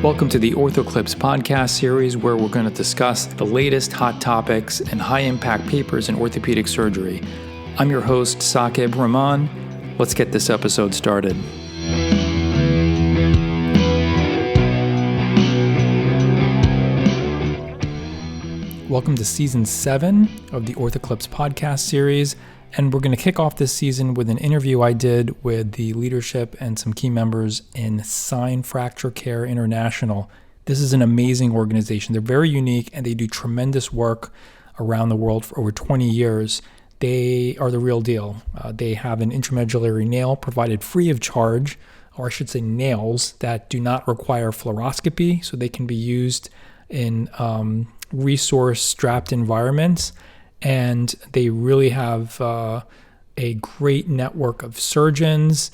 Welcome to the OrthoClips podcast series, where we're going to discuss the latest hot topics and high-impact papers in orthopedic surgery. I'm your host, Sariah Khormaee. Let's get this episode started. Welcome to Season 7 of the OrthoClips podcast series, and we're going to kick off this season with an interview I did with the leadership and some key members in Sign Fracture Care International. This is an amazing organization. They're very unique, and they do tremendous work around the world for over 20 years. They are the real deal. They have an intramedullary nail provided free of charge, or I should say nails that do not require fluoroscopy, so they can be used in resource-strapped environments. And they really have a great network of surgeons.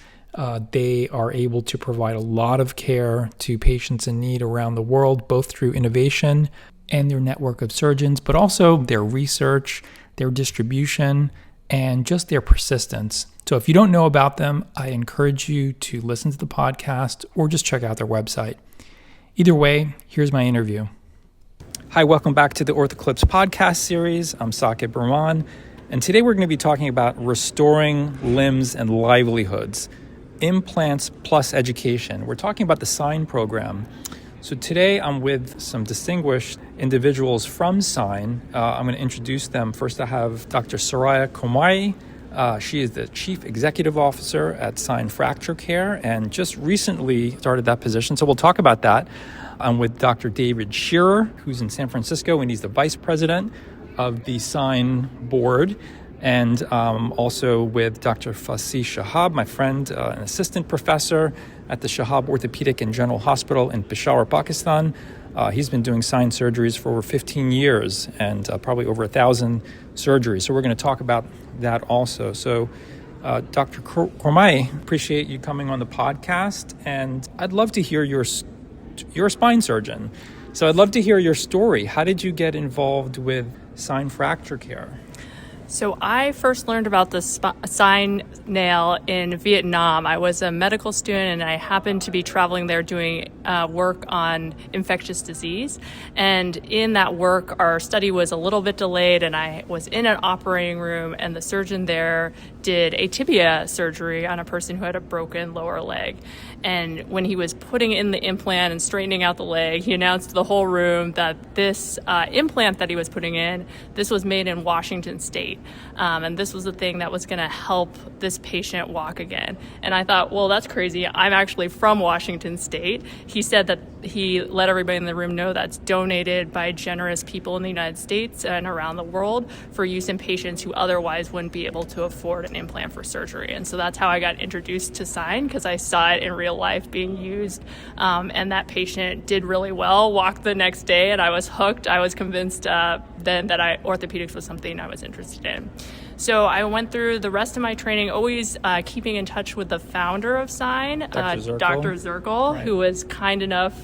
They are able to provide a lot of care to patients in need around the world, both through innovation and their network of surgeons, but also their research, their distribution, and just their persistence. So if you don't know about them, I encourage you to listen to the podcast or just check out their website. Either way, here's my interview. Hi, welcome back to the OrthoClips podcast series. I'm Sariah Khormaee, and today we're going to be talking about restoring limbs and livelihoods, implants plus education. We're talking about the SIGN program. So today I'm with some distinguished individuals from SIGN. I'm going to introduce them. First, I have Dr. Sariah Khormaee. She is the Chief Executive Officer at Sign Fracture Care and just recently started that position. So we'll talk about that. I'm with Dr. David Shearer, who's in San Francisco, and he's the Vice President of the SIGN board. And also with Dr. Faseeh Shahab, my friend, an assistant professor at the Shahab Orthopaedic and General Hospital in Peshawar, Pakistan. He's been doing SIGN surgeries for over 15 years and probably over 1,000 surgeries. So we're going to talk about that also. So Dr. Khormaee, appreciate you coming on the podcast. And I'd love to hear you're a spine surgeon. So I'd love to hear your story. How did you get involved with Sign Fracture Care? So I first learned about the SIGN nail in Vietnam. I was a medical student and I happened to be traveling there doing work on infectious disease. And in that work, our study was a little bit delayed and I was in an operating room and the surgeon there did a tibia surgery on a person who had a broken lower leg. And when he was putting in the implant and straightening out the leg, he announced to the whole room that this implant that he was putting in, this was made in Washington State. And this was the thing that was going to help this patient walk again. And I thought, well, that's crazy. I'm actually from Washington State. He said that he let everybody in the room know that's donated by generous people in the United States and around the world for use in patients who otherwise wouldn't be able to afford an implant for surgery. And so that's how I got introduced to SIGN, because I saw it in real life being used. And that patient did really well, walked the next day, and I was hooked. I was convinced then that orthopedics was something I was interested in. So I went through the rest of my training, always keeping in touch with the founder of SIGN, Dr. Zirkle, right, who was kind enough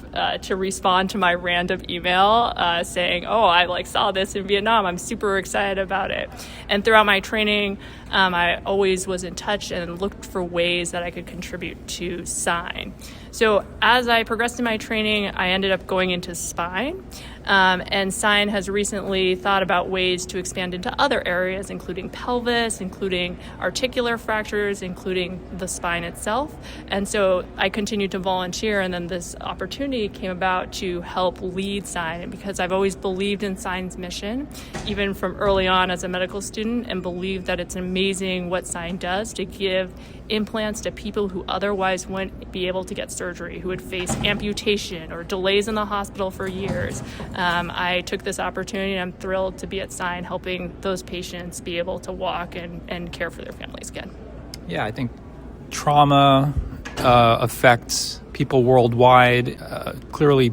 to respond to my random email saying, oh, I saw this in Vietnam. I'm super excited about it. And throughout my training, I always was in touch and looked for ways that I could contribute to SIGN. So as I progressed in my training, I ended up going into spine. And SIGN has recently thought about ways to expand into other areas, including pelvis, including articular fractures, including the spine itself. And so I continued to volunteer, and then this opportunity came about to help lead SIGN. And because I've always believed in SIGN's mission, even from early on as a medical student, and believed that it's amazing what SIGN does to give implants to people who otherwise wouldn't be able to get surgery, who would face amputation or delays in the hospital for years. I took this opportunity, and I'm thrilled to be at SIGN helping those patients be able to walk and care for their families again. Yeah, I think trauma affects people worldwide. Clearly,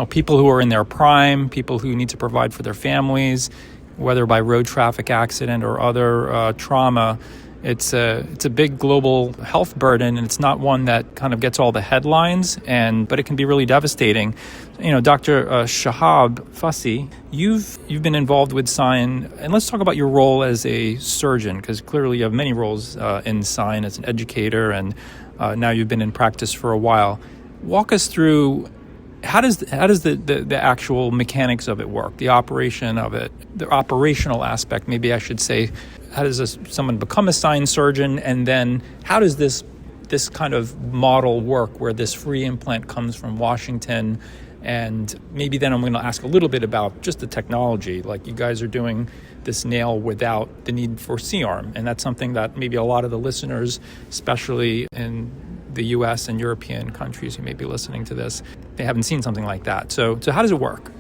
people who are in their prime, people who need to provide for their families, whether by road traffic accident or other trauma. It's a big global health burden, and it's not one that kind of gets all the headlines, but it can be really devastating. Dr. Shahab, Faseeh, you've been involved with SIGN, and let's talk about your role as a surgeon, because clearly you have many roles in SIGN as an educator, and now you've been in practice for a while. Walk us through how does the actual mechanics of it work? The operation of it, the operational aspect, maybe I should say. How does someone become a sign surgeon, and then how does this kind of model work where this free implant comes from Washington? And maybe then I'm going to ask a little bit about just the technology. Like, you guys are doing this nail without the need for C-arm, and that's something that maybe a lot of the listeners, especially in the U.S. and European countries who may be listening to this, they haven't seen something like that. So how does it work?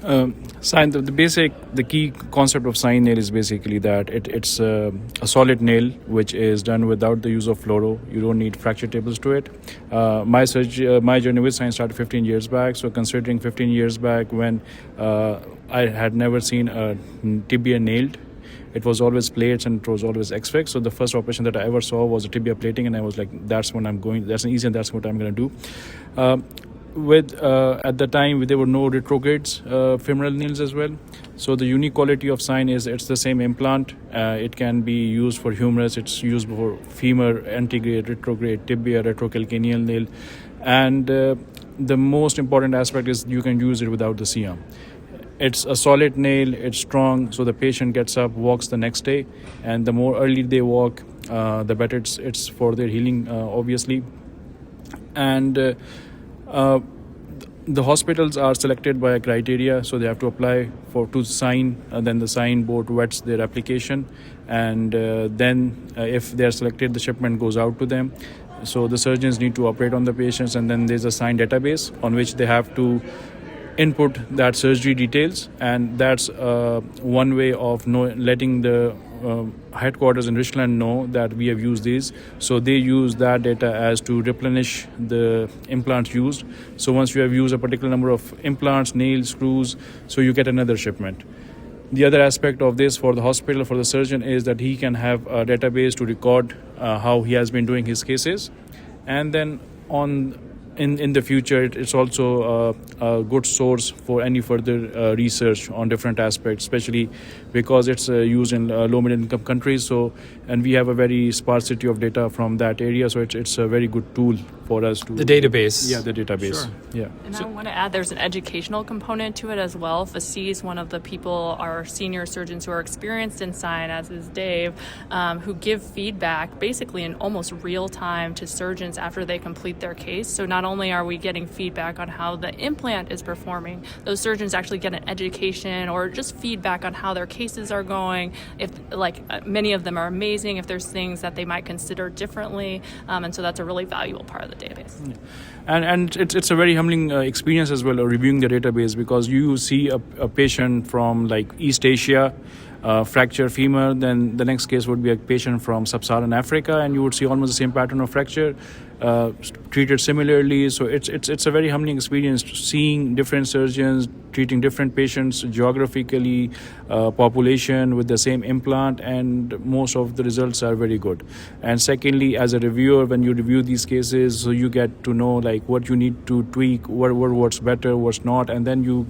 The key concept of sign nail is basically that it's a solid nail which is done without the use of fluoro. You don't need fracture tables to it. My journey with sign started 15 years back. So considering 15 years back when I had never seen a tibia nailed, it was always plates and it was always X-fix. So the first operation that I ever saw was a tibia plating, and I was like, that's what I'm going. That's easy, and that's what I'm going to do. At the time there were no retrogrades femoral nails as well. So the unique quality of sign is it's the same implant. It can be used for humerus. It's used for femur, antegrade, retrograde, tibia, retrocalcaneal nail, and the most important aspect is you can use it without the C-arm. It's a solid nail, it's strong, so the patient gets up, walks the next day, and the more early they walk, the better it's for their healing, obviously. And the hospitals are selected by a criteria, so they have to apply to sign, and then the sign board vets their application, and then if they are selected, the shipment goes out to them. So the surgeons need to operate on the patients, and then there's a sign database on which they have to input that surgery details, and that's one way of letting the headquarters in Richland know that we have used these. So they use that data as to replenish the implants used. So once you have used a particular number of implants, nails, screws, so you get another shipment. The other aspect of this for the hospital, for the surgeon, is that he can have a database to record how he has been doing his cases, and then in the future, it's also a good source for any further research on different aspects, especially because it's used in low middle income countries. And we have a very sparsity of data from that area, so it's a very good tool for us to... The database. Yeah, the database. Sure. Yeah. And I want to add there's an educational component to it as well. Faseeh is one of the people, our senior surgeons who are experienced in sign, as is Dave, who give feedback basically in almost real time to surgeons after they complete their case. So not only are we getting feedback on how the implant is performing, those surgeons actually get an education or just feedback on how their cases are going. If many of them are amazing, if there's things that they might consider differently, and so that's a really valuable part of the database. Yeah. And it's a very humbling experience as well, reviewing the database, because you see a patient from like East Asia, fracture femur, then the next case would be a patient from sub-Saharan Africa, and you would see almost the same pattern of fracture, treated similarly. So it's a very humbling experience seeing different surgeons treating different patients geographically, population with the same implant, and most of the results are very good. And secondly, as a reviewer, when you review these cases, so you get to know like what you need to tweak, what's better, what's not, and then you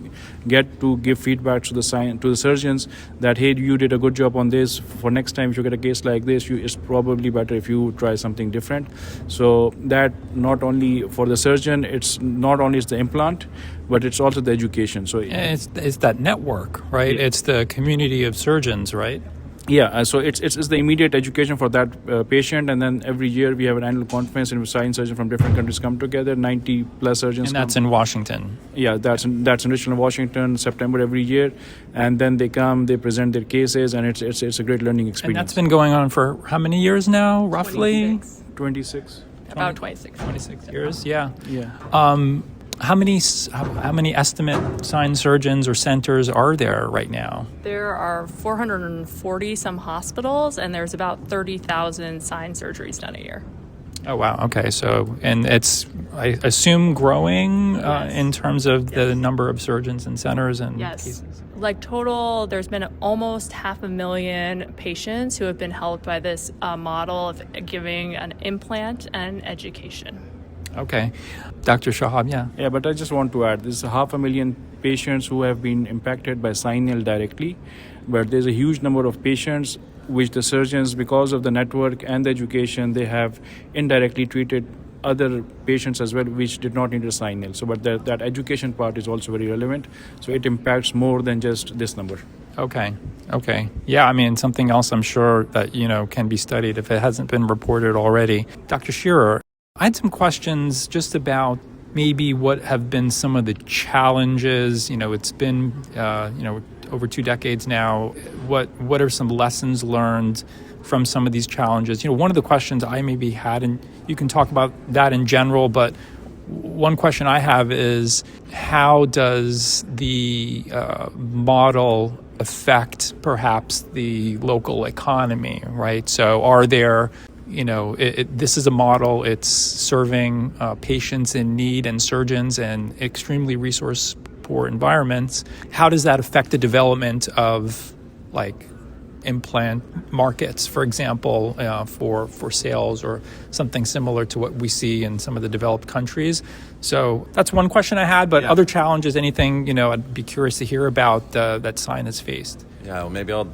get to give feedback to the surgeons that, hey, you did a good job on this. For next time, if you get a case like this, it's probably better if you try something different. So that not only for the surgeon, it's not only the implant, but it's also the education. So it's that network, right? Yeah. It's the community of surgeons, right? Yeah, so it's the immediate education for that patient, and then every year we have an annual conference in which sign surgeons from different countries come together, 90 plus surgeons. And that's in Washington. Yeah, that's in Richland, Washington, September every year, and then they come, they present their cases, and it's a great learning experience. And that's been going on for how many years now, roughly? 26. About 26 years. Yeah. Yeah. How many estimate sign surgeons or centers are there right now? There are 440 some hospitals, and there's about 30,000 sign surgeries done a year. Oh, wow. Okay. So, and it's, I assume, growing in terms of the number of surgeons and centers and cases? Like total, there's been almost 500,000 patients who have been helped by this model of giving an implant and education. Okay. Dr. Shahab, yeah. Yeah, but I just want to add, there's 500,000 patients who have been impacted by sign nail directly, but there's a huge number of patients which the surgeons, because of the network and the education, they have indirectly treated other patients as well, which did not need a sign nail. So, but that education part is also very relevant. So it impacts more than just this number. Okay. Yeah, I mean, something else I'm sure that, can be studied if it hasn't been reported already. Dr. Shearer, I had some questions just about maybe what have been some of the challenges. It's been, over 2 decades now. What are some lessons learned from some of these challenges? One of the questions I maybe had, and you can talk about that in general, but one question I have is, how does the model affect perhaps the local economy, right? So are there, this is a model, it's serving patients in need and surgeons in extremely resource poor environments. How does that affect the development of implant markets, for example, for sales or something similar to what we see in some of the developed countries? So that's one question I had, but other challenges, anything, I'd be curious to hear about that Sign has faced. Yeah, well, maybe I'll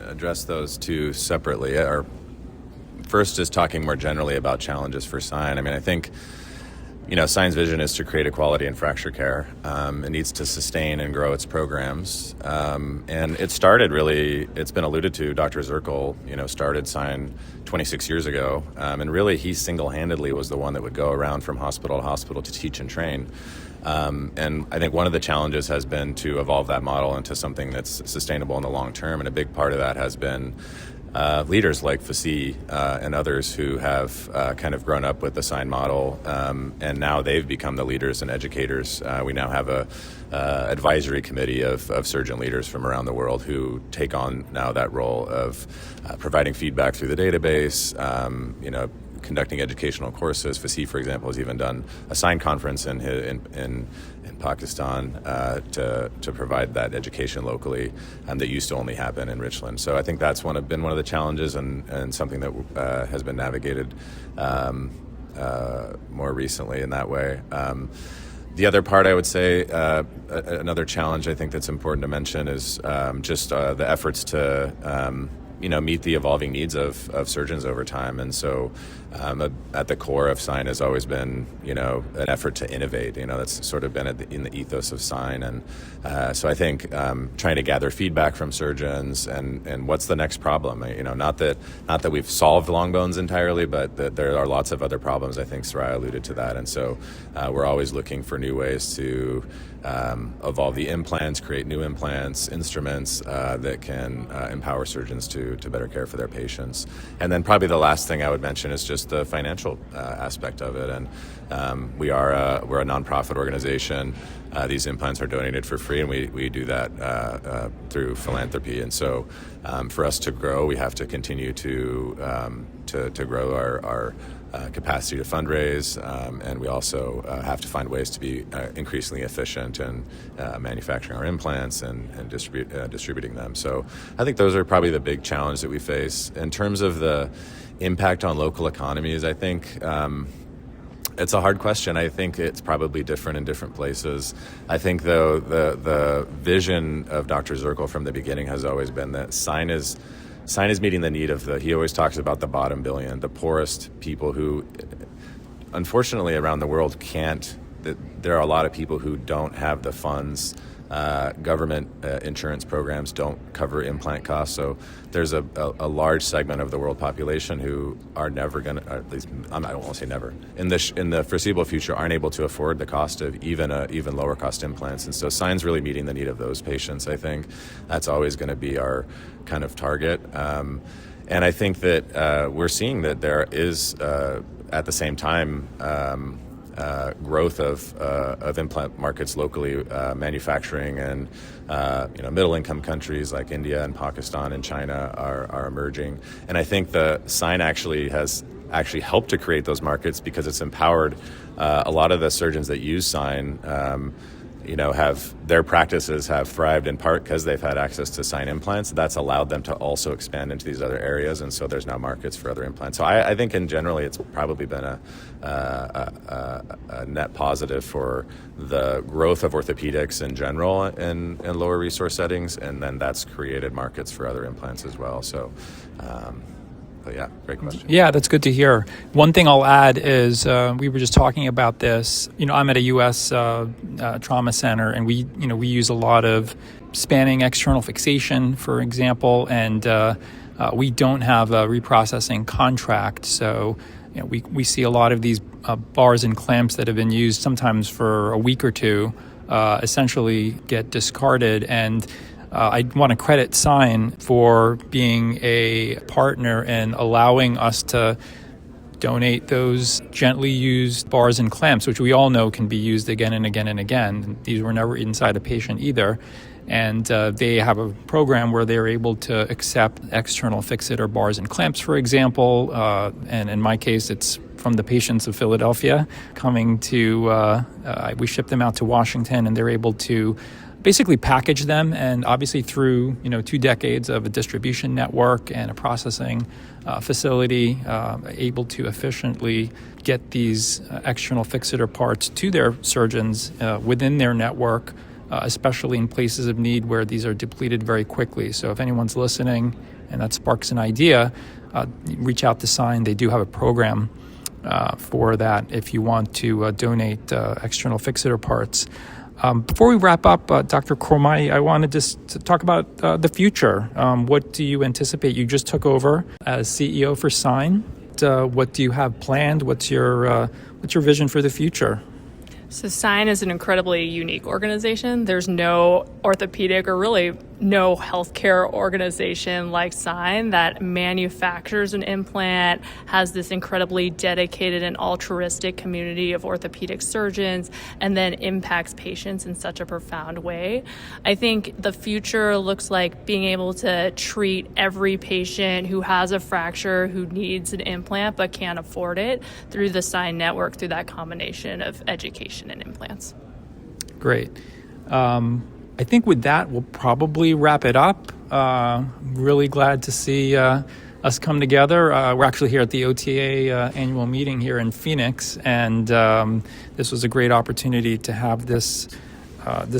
address those two separately. Or first, just talking more generally about challenges for Sign. I mean, I think, Sign's vision is to create equality in fracture care. It needs to sustain and grow its programs. And it started really, it's been alluded to, Dr. Zirkle, started Sign 26 years ago. And really, he single-handedly was the one that would go around from hospital to hospital to teach and train. And I think one of the challenges has been to evolve that model into something that's sustainable in the long term. And a big part of that has been leaders like Faseeh and others who have kind of grown up with the Sign model, and now they've become the leaders and educators. We now have a advisory committee of surgeon leaders from around the world who take on now that role of providing feedback through the database, conducting educational courses. Faseeh, for example, has even done a Sign conference in Pakistan to provide that education locally that used to only happen in Richland. So I think that's been one of the challenges and something that has been navigated more recently in that way. The other part, I would say, another challenge I think that's important to mention is just the efforts to meet the evolving needs of surgeons over time. And so at the core of Sign has always been, an effort to innovate. That's sort of been in the ethos of Sign. And so I think trying to gather feedback from surgeons and what's the next problem. Not that we've solved long bones entirely, but that there are lots of other problems. I think Sariah alluded to that. And so we're always looking for new ways to evolve the implants, create new implants, instruments that can empower surgeons to better care for their patients. And then probably the last thing I would mention is just the financial aspect of it. And we're a nonprofit organization. These implants are donated for free, and we do that through philanthropy. And so for us to grow, we have to continue to grow our capacity to fundraise, and we also have to find ways to be increasingly efficient in manufacturing our implants and distributing them. So I think those are probably the big challenge that we face. In terms of the impact on local economies, I think it's a hard question. I think it's probably different in different places. I think, though, the vision of Dr. Zirkle from the beginning has always been that Sign is meeting the need of he always talks about the bottom billion, the poorest people who, unfortunately, around the world there are a lot of people who don't have the funds. Government insurance programs don't cover implant costs, so there's a large segment of the world population who are never going to, at least I don't want to say never, in the foreseeable future, aren't able to afford the cost of even lower cost implants. And so Sign's really meeting the need of those patients. I think that's always going to be our kind of target. And I think that we're seeing that there is, at the same time, growth of implant markets locally, manufacturing, and middle income countries like India and Pakistan and China are emerging. And I think the Sign has helped to create those markets because it's empowered a lot of the surgeons that use Sign. Have their practices have thrived in part because they've had access to Sign implants. That's allowed them to also expand into these other areas, and so there's now markets for other implants. So I think in generally it's probably been a net positive for the growth of orthopedics in general in lower resource settings, and then that's created markets for other implants as well. So But yeah, great question. Yeah, that's good to hear. One thing I'll add is we were just talking about this. I'm at a U.S. trauma center, and we use a lot of spanning external fixation, for example, and we don't have a reprocessing contract. So we see a lot of these bars and clamps that have been used sometimes for a week or two essentially get discarded. And I want to credit Sign for being a partner in allowing us to donate those gently used bars and clamps, which we all know can be used again and again and again. These were never inside a patient either. And they have a program where they're able to accept external fixator bars and clamps, for example. And in my case, it's from the patients of Philadelphia coming to, we ship them out to Washington, and they're able to basically package them, and obviously through 2 decades of a distribution network and a processing facility, able to efficiently get these external fixator parts to their surgeons within their network, especially in places of need where these are depleted very quickly. So if anyone's listening and that sparks an idea, reach out to Sign. They do have a program for that if you want to donate external fixator parts. Before we wrap up, Dr. Khormaee, I wanted to talk about the future. What do you anticipate? You just took over as CEO for Sign. What do you have planned? What's your vision for the future? So Sign is an incredibly unique organization. There's no orthopedic or really no healthcare organization like Sign that manufactures an implant, has this incredibly dedicated and altruistic community of orthopedic surgeons, and then impacts patients in such a profound way. I think the future looks like being able to treat every patient who has a fracture, who needs an implant but can't afford it, through the Sign network, through that combination of education and implants. Great. I think with that, we'll probably wrap it up. Really glad to see us come together. We're actually here at the OTA annual meeting here in Phoenix, and this was a great opportunity to have this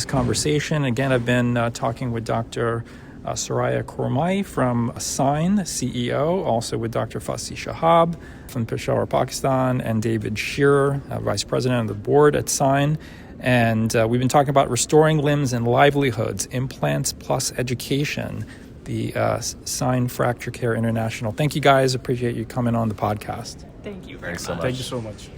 conversation. Again, I've been talking with Dr. Sariah Khormaee from Sign, CEO, also with Dr. Faseeh Shahab from Peshawar, Pakistan, and David Shearer, Vice President of the board at Sign. And we've been talking about restoring limbs and livelihoods, implants plus education, the Sign Fracture Care International. Thank you guys. Appreciate you coming on the podcast. Thank you very much. Thanks so much. Thank you so much.